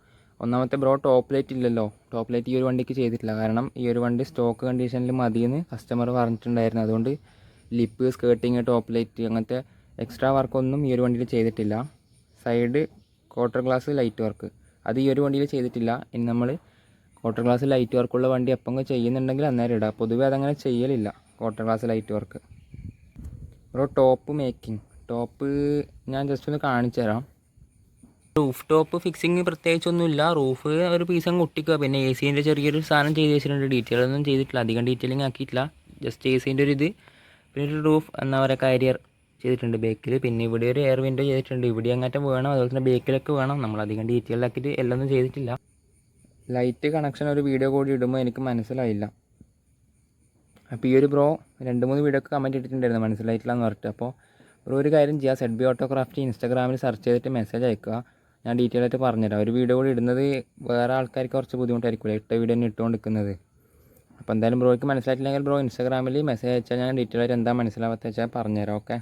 ഒന്നാമത്തെ ബ്രോ ടോപ്പ് ലൈറ്റ് ഇല്ലല്ലോ. ടോപ്പ് ലൈറ്റ് ഈ ഒരു വണ്ടിക്ക് ചെയ്തിട്ടില്ല, കാരണം ഈ ഒരു വണ്ടി സ്റ്റോക്ക് കണ്ടീഷനിൽ മതിയെന്ന് കസ്റ്റമർ പറഞ്ഞിട്ടുണ്ടായിരുന്നു. അതുകൊണ്ട് ലിപ്പ്, സ്കേർട്ടിങ്, ടോപ്പ് ലൈറ്റ് അങ്ങനത്തെ എക്സ്ട്രാ വർക്കൊന്നും ഈ ഒരു വണ്ടിയിൽ ചെയ്തിട്ടില്ല. Side quarter glass light work അത് ഈ ഒരു വണ്ടിയിൽ ചെയ്തിട്ടില്ല. ഇനി നമ്മൾ ക്വാർട്ടർ ഗ്ലാസ് ലൈറ്റ് വർക്കുള്ള വണ്ടി എപ്പം ചെയ്യുന്നുണ്ടെങ്കിൽ അന്നേരം ഇടാം. പൊതുവേ അതങ്ങനെ ചെയ്യലില്ല quarter glass light work. Bro top making, top ഞാൻ ജസ്റ്റ് ഒന്ന് കാണിച്ചു തരാം. റൂഫ് ടോപ്പ് ഫിക്സിങ് പ്രത്യേകിച്ചൊന്നുമില്ല. റൂഫ് ഒരു പീസ് അങ്ങ് ഒട്ടിക്കുക. പിന്നെ എ സീൻ്റെ ചെറിയൊരു സാധനം ചെയ്ത് വെച്ചിട്ടുണ്ട്. ഡീറ്റെയിൽ ഒന്നും ചെയ്തിട്ടില്ല, അധികം ഡീറ്റെയിലിംഗ് ആക്കിയിട്ടില്ല. ജസ്റ്റ് എ സീൻ്റെ ഒരു ഇത്, പിന്നെ ഒരു റൂഫ് എന്നാ പറയുക കാരിയർ ചെയ്തിട്ടുണ്ട് ബേക്കിൽ. പിന്നെ ഇവിടെ ഒരു എയർ വിൻഡോ ചെയ്തിട്ടുണ്ട്. ഇവിടെ അങ്ങോട്ട് വേണം, അതുപോലെ തന്നെ ബേക്കിലൊക്കെ വേണം. നമ്മളധികം ഡീറ്റെയിൽ ആക്കിയിട്ട് എല്ലാം ഒന്നും ചെയ്തിട്ടില്ല. ലൈറ്റ് കണക്ഷൻ ഒരു വീഡിയോ കൂടി ഇടുമ്പോൾ എനിക്ക് മനസ്സിലായില്ല. അപ്പോൾ ഈ ഒരു ബ്രോ 2-3 വീഡിയോ ഒക്കെ കമൻറ്റ് ഇട്ടിട്ടുണ്ടായിരുന്നു മനസ്സിലായിട്ടില്ല എന്ന് പറഞ്ഞിട്ട്. അപ്പോൾ ബ്രോ ഒരു കാര്യം ചെയ്യുക, ZB ഓട്ടോക്രാഫ്റ്റ് ഇൻസ്റ്റാഗ്രാമിൽ സെർച്ച് ചെയ്തിട്ട് മെസ്സേജ് അയക്കുക. ഞാൻ ഡീറ്റെയിൽ ആയിട്ട് പറഞ്ഞുതരാം. ഒരു വീഡിയോ കൂടി ഇടുന്നത് വേറെ ആൾക്കാർക്ക് കുറച്ച് ബുദ്ധിമുട്ടായിരിക്കില്ല, ഇട്ട വീഡിയോ തന്നെ ഇട്ടുകൊണ്ടിരിക്കുന്നത്. അപ്പോൾ എന്തായാലും ബ്രോയ്ക്ക് മനസ്സിലായിട്ടില്ലെങ്കിൽ ബ്രോ ഇൻസ്റ്റാഗ്രാമിൽ മെസ്സേജ് അയച്ചാൽ ഞാൻ ഡീറ്റെയിൽ ആയിട്ട് എന്താ മനസ്സിലാവാത്ത വെച്ചാൽ പറഞ്ഞുതരാം. ഓക്കെ.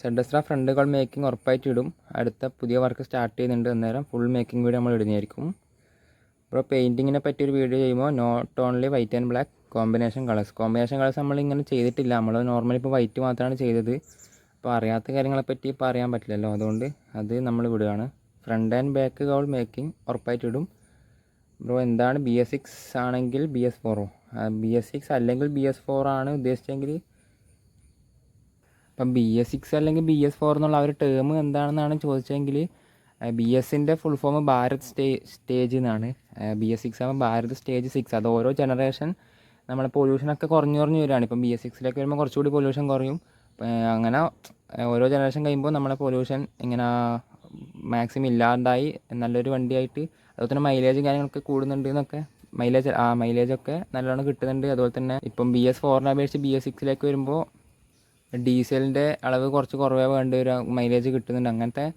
സെഡസ്ട്ര ഫ്രണ്ടുകൾ മേക്കിംഗ് ഉറപ്പായിട്ട് ഇടും. അടുത്ത പുതിയ വർക്ക് സ്റ്റാർട്ട് ചെയ്യുന്നുണ്ട്, അന്നേരം ഫുൾ മേക്കിംഗ് വീഡിയോ നമ്മൾ ഇടുന്നതായിരിക്കും. ബ്രോ പെയിൻറ്റിങ്ങിനെ പറ്റി ഒരു വീഡിയോ ചെയ്യുമ്പോൾ not only white and black combination colours നമ്മളിങ്ങനെ ചെയ്തിട്ടില്ല. നമ്മൾ നോർമലി ഇപ്പോൾ വൈറ്റ് മാത്രമാണ് ചെയ്തത്. അപ്പോൾ അറിയാത്ത കാര്യങ്ങളെപ്പറ്റി ഇപ്പോൾ അറിയാൻ പറ്റില്ലല്ലോ, അതുകൊണ്ട് അത് നമ്മൾ വിടുകയാണ്. Front and back cowl making ഉറപ്പായിട്ട് ഇടും. ബ്രോ എന്താണ് BS6 ആണെങ്കിൽ BS4 BS6 അല്ലെങ്കിൽ BS4 ആണ് ഉദ്ദേശിച്ചെങ്കിൽ, അപ്പം BS6 അല്ലെങ്കിൽ BS4 എന്നുള്ള ഒരു ടേം എന്താണെന്നാണ് ചോദിച്ചതെങ്കിൽ, BSൻ്റെ ഫുൾ ഫോം ഭാരത് സ്റ്റേജ് എന്നാണ്. BS6 ആകുമ്പോൾ ഭാരത് സ്റ്റേജ് 6. അത് ഓരോ ജനറേഷൻ നമ്മളെ പൊല്യൂഷനൊക്കെ കുറഞ്ഞു വരികയാണ്. ഇപ്പം BS6ലേക്ക് വരുമ്പോൾ കുറച്ചുകൂടി പൊല്യൂഷൻ കുറയും. അങ്ങനെ ഓരോ ജനറേഷൻ കഴിയുമ്പോൾ നമ്മളെ പൊല്യൂഷൻ ഇങ്ങനെ മാക്സിമം ഇല്ലാണ്ടായി നല്ലൊരു വണ്ടിയായിട്ട്, അതുപോലെ തന്നെ മൈലേജും കാര്യങ്ങളൊക്കെ കൂടുന്നുണ്ട് എന്നൊക്കെ. മൈലേജൊക്കെ നല്ലോണം കിട്ടുന്നുണ്ട്. അതുപോലെ തന്നെ ഇപ്പം BS4നെ അപേക്ഷിച്ച് BS6ലേക്ക് വരുമ്പോൾ ഡീസലിൻ്റെ അളവ് കുറച്ച് കുറവേ വേണ്ടി വരും, മൈലേജ് കിട്ടുന്നുണ്ട്. അങ്ങനത്തെ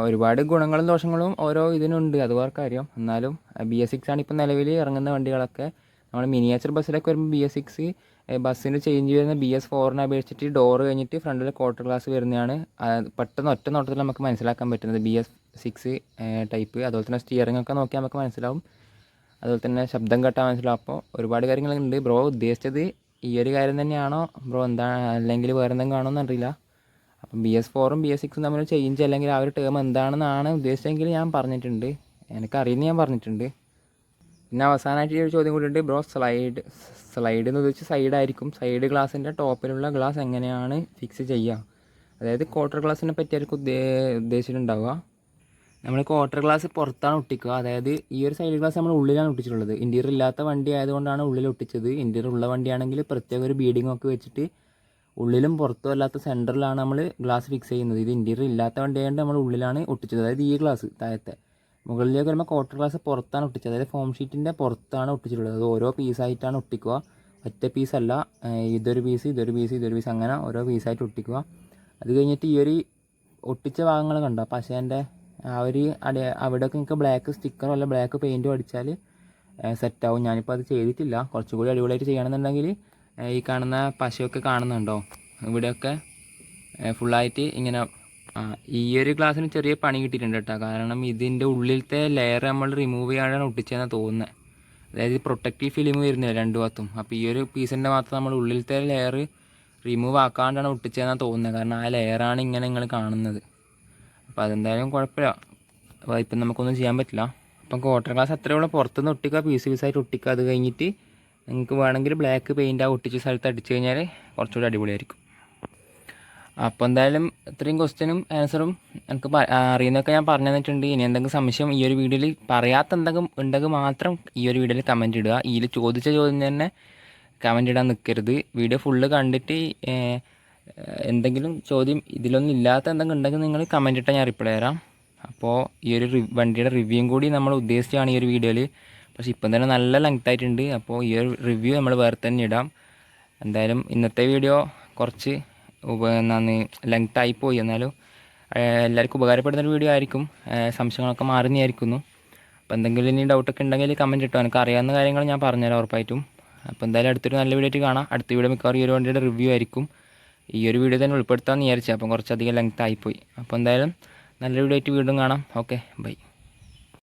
ഒരുപാട് ഗുണങ്ങളും ദോഷങ്ങളും ഓരോ ഇതിനുണ്ട്, അത് വേറെ കാര്യം. എന്നാലും BS6 ആണ് ഇപ്പം നിലവിൽ ഇറങ്ങുന്ന വണ്ടികളൊക്കെ. നമ്മൾ മിനിയേച്ചർ ബസ്സിലൊക്കെ വരുമ്പോൾ BS6 ബസ്സിന് ചേഞ്ച് വരുന്ന BS4നെ അപേക്ഷിച്ചിട്ട് ഡോറ് കഴിഞ്ഞിട്ട് ഫ്രണ്ടിൽ ക്വാർട്ടർ ഗ്ലാസ് വരുന്നതാണ്. പെട്ടെന്ന് ഒറ്റ നോട്ടത്തിൽ നമുക്ക് മനസ്സിലാക്കാൻ പറ്റുന്നത് BS6 ടൈപ്പ്. അതുപോലെ തന്നെ സ്റ്റിയറിംഗ് ഒക്കെ നോക്കിയാൽ നമുക്ക് മനസ്സിലാവും. അതുപോലെ തന്നെ ശബ്ദം കേട്ടാൽ മനസ്സിലാവും. അപ്പോൾ ഒരുപാട് കാര്യങ്ങളുണ്ട്. ബ്രോ ഉദ്ദേശിച്ചത് ഈ ഒരു കാര്യം തന്നെയാണോ ബ്രോ, എന്താണ് അല്ലെങ്കിൽ വേറെ എന്തെങ്കിലും കാണുമെന്ന് അറിയില്ല. അപ്പം BS4ഉം BS6ഉം തമ്മിൽ ചേഞ്ച് അല്ലെങ്കിൽ ആ ഒരു ടേം എന്താണെന്നാണ് ഉദ്ദേശിച്ചെങ്കിൽ ഞാൻ പറഞ്ഞിട്ടുണ്ട്, എനിക്കറിയുന്ന ഞാൻ പറഞ്ഞിട്ടുണ്ട്. പിന്നെ അവസാനമായിട്ട് ഈ ഒരു ചോദ്യം കൂടിയുണ്ട്. ബ്രോ സ്ലൈഡ് എന്ന് ഉദ്ദേശിച്ച് സൈഡായിരിക്കും. സൈഡ് ഗ്ലാസിൻ്റെ ടോപ്പിലുള്ള ഗ്ലാസ് എങ്ങനെയാണ് ഫിക്സ് ചെയ്യുക? അതായത് ക്വാർട്ടർ ഗ്ലാസിനെ പറ്റിയായിരിക്കും ഉദ്ദേശിച്ചിട്ടുണ്ടാവുക. നമ്മൾ ക്വാർട്ടർ ഗ്ലാസ് പുറത്താണ് ഒട്ടിക്കുക. അതായത് ഈ ഒരു സൈഡ് ഗ്ലാസ് നമ്മൾ ഉള്ളിലാണ് ഒട്ടിച്ചിട്ടുള്ളത്. ഇൻറ്റീരിയർ ഇല്ലാത്ത വണ്ടി ആയതുകൊണ്ടാണ് ഉള്ളിൽ ഒട്ടിച്ചത്. ഇൻറ്റീരിയർ ഉള്ള വണ്ടിയാണെങ്കിൽ പ്രത്യേക ഒരു ബീഡിംഗ് ഒക്കെ വെച്ചിട്ട് ഉള്ളിലും പുറത്തും അല്ലാത്ത സെൻറ്ററിലാണ് നമ്മൾ ഗ്ലാസ് ഫിക്സ് ചെയ്യുന്നത്. ഇത് ഇൻറ്റീരിയർ ഇല്ലാത്ത വണ്ടി ആയതുകൊണ്ട് നമ്മൾ ഉള്ളിലാണ് ഒട്ടിച്ചത്. അതായത് ഈ ഗ്ലാസ് താഴത്തെ മുകളിലേക്ക് വരുമ്പോൾ ക്വാർട്ടർ ഗ്ലാസ് പുറത്താണ് ഒട്ടിച്ചത്. അതായത് ഫോം ഷീറ്റിൻ്റെ പുറത്താണ് ഒട്ടിച്ചിട്ടുള്ളത്. അത് ഓരോ പീസായിട്ടാണ് ഒട്ടിക്കുക, ഒറ്റ പീസല്ല. ഇതൊരു പീസ് ഇതൊരു പീസ് ഇതൊരു പീസ് അങ്ങനെ ഓരോ പീസായിട്ട് ഒട്ടിക്കുക. അത് കഴിഞ്ഞിട്ട് ഈ ഒരു ഒട്ടിച്ച ഭാഗങ്ങൾ കണ്ടോ പശേൻ്റെ ആ ഒരു അവിടെയൊക്കെ നിങ്ങൾക്ക് ബ്ലാക്ക് സ്റ്റിക്കറോ അല്ല ബ്ലാക്ക് പെയിൻറ്റോ അടിച്ചാൽ സെറ്റാവും. ഞാനിപ്പോൾ അത് ചെയ്തിട്ടില്ല. കുറച്ചുകൂടി അടിപൊളിയായിട്ട് ചെയ്യണമെന്നുണ്ടെങ്കിൽ ഈ കാണുന്ന പശയൊക്കെ കാണുന്നുണ്ടോ, ഇവിടെയൊക്കെ ഫുള്ളായിട്ട് ഇങ്ങനെ ഈ ഒരു ഗ്ലാസ്സിന് ചെറിയ പണി കിട്ടിയിട്ടുണ്ട് കേട്ടോ. കാരണം ഇതിൻ്റെ ഉള്ളിലത്തെ ലെയർ നമ്മൾ റിമൂവ് ചെയ്യാനാണ് ഒട്ടിച്ചതെന്നാണ് തോന്നുന്നത്. അതായത് പ്രൊട്ടക്റ്റീവ് ഫിലിം വരുന്നില്ല രണ്ട് ഭാഗത്തും. അപ്പോൾ ഈ ഒരു പീസിൻ്റെ മാത്രം നമ്മൾ ഉള്ളിലത്തെ ലെയർ റിമൂവ് ആക്കാണ്ടാണ് ഒട്ടിച്ചതെന്നാണ് തോന്നുന്നത്. കാരണം ആ ലെയറാണ് ഇങ്ങനെ നിങ്ങൾ കാണുന്നത്. അപ്പോൾ അതെന്തായാലും കുഴപ്പമില്ല, അപ്പോൾ ഇപ്പം നമുക്കൊന്നും ചെയ്യാൻ പറ്റില്ല. അപ്പം ക്വാർട്ടർ ഗ്ലാസ് അത്രയുള്ള പുറത്തുനിന്ന് ഒട്ടിക്കുക, പീസായിട്ട് ഒട്ടിക്കുക. അത് കഴിഞ്ഞിട്ട് നിങ്ങൾക്ക് വേണമെങ്കിൽ ബ്ലാക്ക് പെയിൻ്റ് ആ ഒട്ടിച്ച സ്ഥലത്ത് അടിച്ചു കഴിഞ്ഞാൽ കുറച്ചുകൂടി അടിപൊളിയായിരിക്കും. അപ്പോൾ എന്തായാലും ഇത്രയും ക്വസ്റ്റ്യനും ആൻസറും എനിക്ക് അറിയുന്നതൊക്കെ ഞാൻ പറഞ്ഞു തന്നിട്ടുണ്ട്. ഇനി എന്തെങ്കിലും സംശയം ഈ ഒരു വീഡിയോയിൽ പറയാത്ത എന്തെങ്കിലും ഉണ്ടെങ്കിൽ മാത്രം ഈ ഒരു വീഡിയോയിൽ കമൻറ്റ് ഇടുക. ഇതിൽ ചോദിച്ച ചോദ്യം തന്നെ കമൻറ്റ് ഇടാൻ നിൽക്കരുത്. വീഡിയോ ഫുള്ള് കണ്ടിട്ട് എന്തെങ്കിലും ചോദ്യം ഇതിലൊന്നും ഇല്ലാത്ത എന്തെങ്കിലും ഉണ്ടെങ്കിൽ നിങ്ങൾ കമൻറ്റ് ഇട്ടാൽ ഞാൻ റിപ്ലൈ തരാം. അപ്പോൾ ഈ ഒരു വണ്ടിയുടെ റിവ്യൂവും കൂടി നമ്മൾ ഉദ്ദേശിച്ചാണ് ഈ ഒരു വീഡിയോയിൽ. പക്ഷേ ഇപ്പം തന്നെ നല്ല ലെങ്ത് ആയിട്ടുണ്ട്. അപ്പോൾ ഈ ഒരു റിവ്യൂ നമ്മൾ വേറെ തന്നെ ഇടാം. എന്തായാലും ഇന്നത്തെ വീഡിയോ കുറച്ച് ലെങ്ത് ആയിപ്പോയി, എന്നാലും എല്ലാവർക്കും ഉപകാരപ്പെടുന്നൊരു വീഡിയോ ആയിരിക്കും. സംശയങ്ങളൊക്കെ മാറുന്നതായിരിക്കുന്നു. അപ്പോൾ എന്തെങ്കിലും ഇനി ഡൗട്ടൊക്കെ ഉണ്ടെങ്കിൽ കമൻറ്റ് ഇട്ടോ, എനിക്ക് അറിയാവുന്ന കാര്യങ്ങൾ ഞാൻ പറഞ്ഞുതരാം ഉറപ്പായിട്ടും. അപ്പോൾ എന്തായാലും അടുത്തൊരു നല്ല വീഡിയോ ആയിട്ട് കാണാം. അടുത്ത വീഡിയോ മിക്കവാറും ഈ ഒരു വണ്ടിയുടെ റിവ്യൂ ആയിരിക്കും. ഈ ഒരു വീഡിയോ തന്നെ ഉൾപ്പെടുത്താമെന്ന് വിചാരിച്ചു, അപ്പം കുറച്ചധികം ലെങ്ത് ആയിപ്പോയി. അപ്പോൾ എന്തായാലും നല്ല വീഡിയോ ആയിട്ട് വീണ്ടും കാണാം. Okay, by.